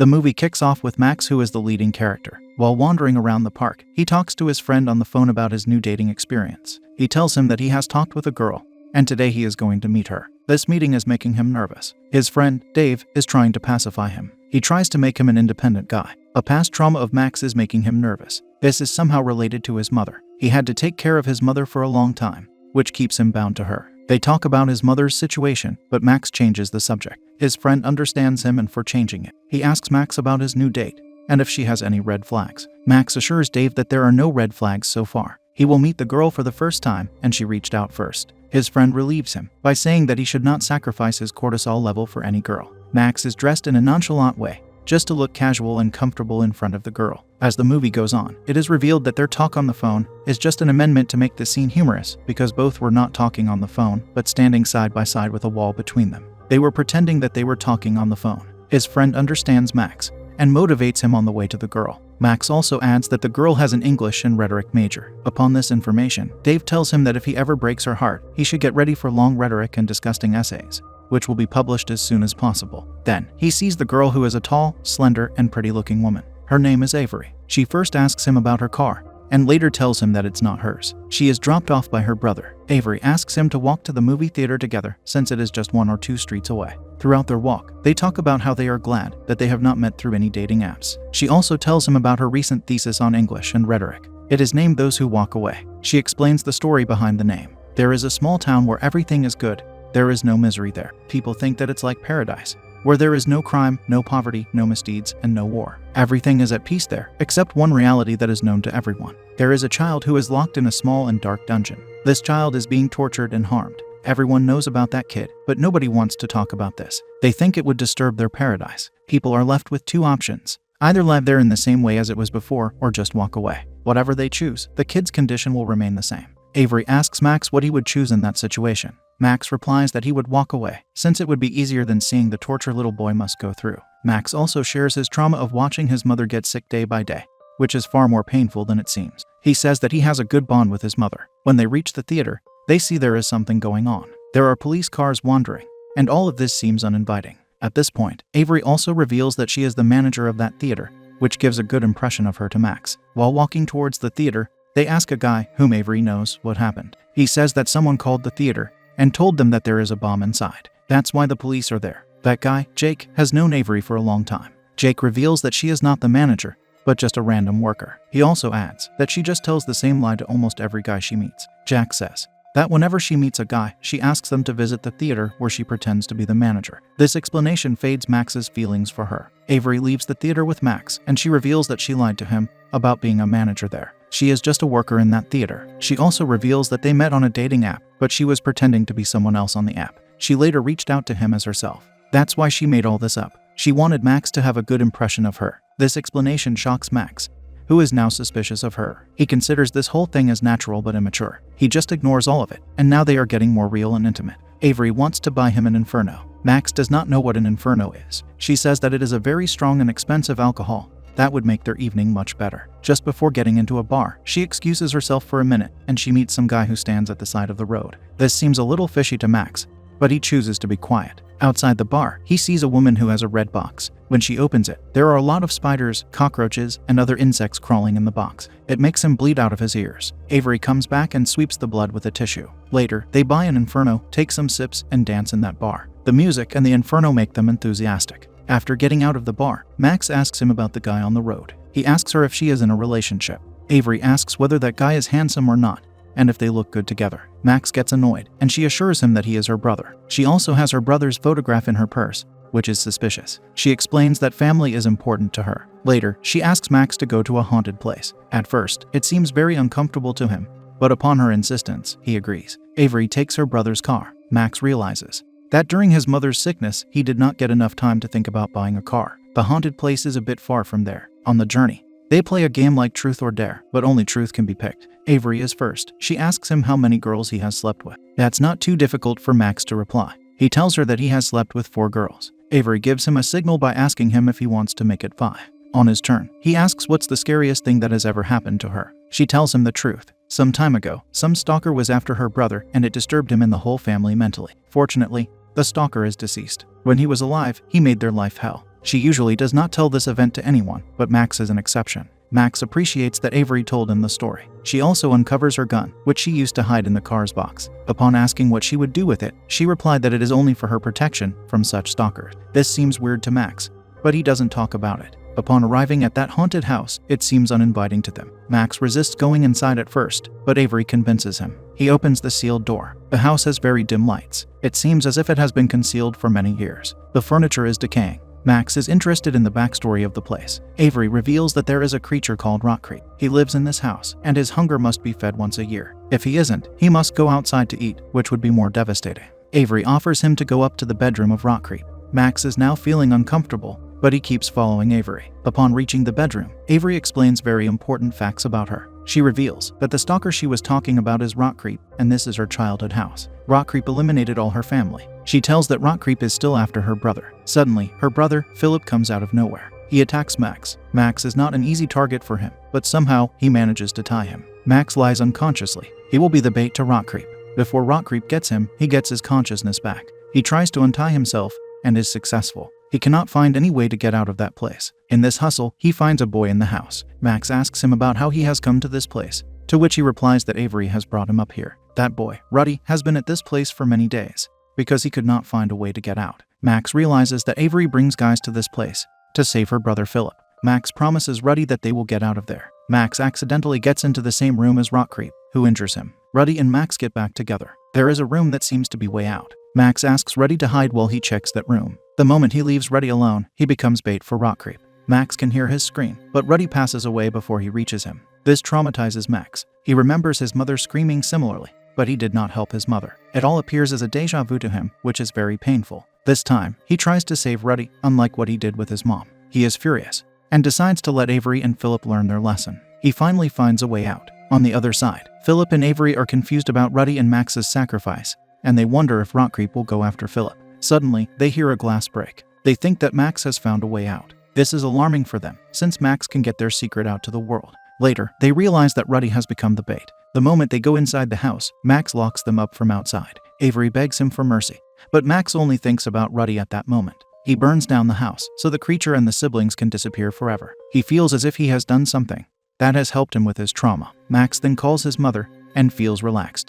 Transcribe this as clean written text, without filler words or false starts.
The movie kicks off with Max, who is the leading character. While wandering around the park, he talks to his friend on the phone about his new dating experience. He tells him that he has talked with a girl, and today he is going to meet her. This meeting is making him nervous. His friend, Dave, is trying to pacify him. He tries to make him an independent guy. A past trauma of Max is making him nervous. This is somehow related to his mother. He had to take care of his mother for a long time, which keeps him bound to her. They talk about his mother's situation, but Max changes the subject. His friend understands him and for changing it. He asks Max about his new date, and if she has any red flags. Max assures Dave that there are no red flags so far. He will meet the girl for the first time, and she reached out first. His friend relieves him by saying that he should not sacrifice his cortisol level for any girl. Max is dressed in a nonchalant way, just to look casual and comfortable in front of the girl. As the movie goes on, it is revealed that their talk on the phone is just an amendment to make the scene humorous, because both were not talking on the phone, but standing side by side with a wall between them. They were pretending that they were talking on the phone. His friend understands Max and motivates him on the way to the girl. Max also adds that the girl has an English and rhetoric major. Upon this information, Dave tells him that if he ever breaks her heart, he should get ready for long rhetoric and disgusting essays, which will be published as soon as possible. Then, he sees the girl, who is a tall, slender, and pretty-looking woman. Her name is Avery. She first asks him about her car, and later tells him that it's not hers. She is dropped off by her brother. Avery asks him to walk to the movie theater together, since it is just 1 or 2 streets away. Throughout their walk, they talk about how they are glad that they have not met through any dating apps. She also tells him about her recent thesis on English and rhetoric. It is named Those Who Walk Away. She explains the story behind the name. There is a small town where everything is good. There is no misery there. People think that it's like paradise, where there is no crime, no poverty, no misdeeds, and no war. Everything is at peace there, except one reality that is known to everyone. There is a child who is locked in a small and dark dungeon. This child is being tortured and harmed. Everyone knows about that kid, but nobody wants to talk about this. They think it would disturb their paradise. People are left with 2 options. Either live there in the same way as it was before, or just walk away. Whatever they choose, the kid's condition will remain the same. Avery asks Max what he would choose in that situation. Max replies that he would walk away, since it would be easier than seeing the torture little boy must go through. Max also shares his trauma of watching his mother get sick day by day, which is far more painful than it seems. He says that he has a good bond with his mother. When they reach the theater, they see there is something going on. There are police cars wandering, and all of this seems uninviting. At this point, Avery also reveals that she is the manager of that theater, which gives a good impression of her to Max. While walking towards the theater, they ask a guy, whom Avery knows, what happened. He says that someone called the theater and told them that there is a bomb inside. That's why the police are there. That guy, Jake, has known Avery for a long time. Jake reveals that she is not the manager, but just a random worker. He also adds that she just tells the same lie to almost every guy she meets. Jack says that whenever she meets a guy, she asks them to visit the theater where she pretends to be the manager. This explanation fades Max's feelings for her. Avery leaves the theater with Max, and she reveals that she lied to him about being a manager there. She is just a worker in that theater. She also reveals that they met on a dating app, but she was pretending to be someone else on the app. She later reached out to him as herself. That's why she made all this up. She wanted Max to have a good impression of her. This explanation shocks Max, who is now suspicious of her. He considers this whole thing as natural but immature. He just ignores all of it, and now they are getting more real and intimate. Avery wants to buy him an Inferno. Max does not know what an Inferno is. She says that it is a very strong and expensive alcohol that would make their evening much better. Just before getting into a bar, she excuses herself for a minute, and she meets some guy who stands at the side of the road. This seems a little fishy to Max, but he chooses to be quiet. Outside the bar, he sees a woman who has a red box. When she opens it, there are a lot of spiders, cockroaches, and other insects crawling in the box. It makes him bleed out of his ears. Avery comes back and sweeps the blood with a tissue. Later, they buy an Inferno, take some sips, and dance in that bar. The music and the Inferno make them enthusiastic. After getting out of the bar, Max asks him about the guy on the road. He asks her if she is in a relationship. Avery asks whether that guy is handsome or not, and if they look good together. Max gets annoyed, and she assures him that he is her brother. She also has her brother's photograph in her purse, which is suspicious. She explains that family is important to her. Later, she asks Max to go to a haunted place. At first, it seems very uncomfortable to him, but upon her insistence, he agrees. Avery takes her brother's car. Max realizes that during his mother's sickness, he did not get enough time to think about buying a car. The haunted place is a bit far from there. On the journey, they play a game like Truth or Dare, but only truth can be picked. Avery is first. She asks him how many girls he has slept with. That's not too difficult for Max to reply. He tells her that he has slept with 4 girls. Avery gives him a signal by asking him if he wants to make it 5. On his turn, he asks what's the scariest thing that has ever happened to her. She tells him the truth. Some time ago, some stalker was after her brother, and it disturbed him and the whole family mentally. Fortunately, the stalker is deceased. When he was alive, he made their life hell. She usually does not tell this event to anyone, but Max is an exception. Max appreciates that Avery told him the story. She also uncovers her gun, which she used to hide in the car's box. Upon asking what she would do with it, she replied that it is only for her protection from such stalkers. This seems weird to Max, but he doesn't talk about it. Upon arriving at that haunted house, it seems uninviting to them. Max resists going inside at first, but Avery convinces him. He opens the sealed door. The house has very dim lights. It seems as if it has been concealed for many years. The furniture is decaying. Max is interested in the backstory of the place. Avery reveals that there is a creature called Rockcreep. He lives in this house, and his hunger must be fed once a year. If he isn't, he must go outside to eat, which would be more devastating. Avery offers him to go up to the bedroom of Rockcreep. Max is now feeling uncomfortable, but he keeps following Avery. Upon reaching the bedroom, Avery explains very important facts about her. She reveals that the stalker she was talking about is Rockcreep, and this is her childhood house. Rockcreep eliminated all her family. She tells that Rockcreep is still after her brother. Suddenly, her brother, Philip, comes out of nowhere. He attacks Max. Max is not an easy target for him, but somehow he manages to tie him. Max lies unconsciously. He will be the bait to Rockcreep. Before Rockcreep gets him, he gets his consciousness back. He tries to untie himself and is successful. He cannot find any way to get out of that place. In this hustle, he finds a boy in the house. Max asks him about how he has come to this place, to which he replies that Avery has brought him up here. That boy, Ruddy, has been at this place for many days, because he could not find a way to get out. Max realizes that Avery brings guys to this place to save her brother Philip. Max promises Ruddy that they will get out of there. Max accidentally gets into the same room as Rockcreep, who injures him. Ruddy and Max get back together. There is a room that seems to be way out. Max asks Ruddy to hide while he checks that room. The moment he leaves Ruddy alone, he becomes bait for Rockcreep. Max can hear his scream, but Ruddy passes away before he reaches him. This traumatizes Max. He remembers his mother screaming similarly, but he did not help his mother. It all appears as a déjà vu to him, which is very painful. This time, he tries to save Ruddy, unlike what he did with his mom. He is furious, and decides to let Avery and Philip learn their lesson. He finally finds a way out. On the other side, Philip and Avery are confused about Ruddy and Max's sacrifice, and they wonder if Rockcreep will go after Philip. Suddenly, they hear a glass break. They think that Max has found a way out. This is alarming for them, since Max can get their secret out to the world. Later, they realize that Ruddy has become the bait. The moment they go inside the house, Max locks them up from outside. Avery begs him for mercy, but Max only thinks about Ruddy at that moment. He burns down the house, so the creature and the siblings can disappear forever. He feels as if he has done something that has helped him with his trauma. Max then calls his mother and feels relaxed.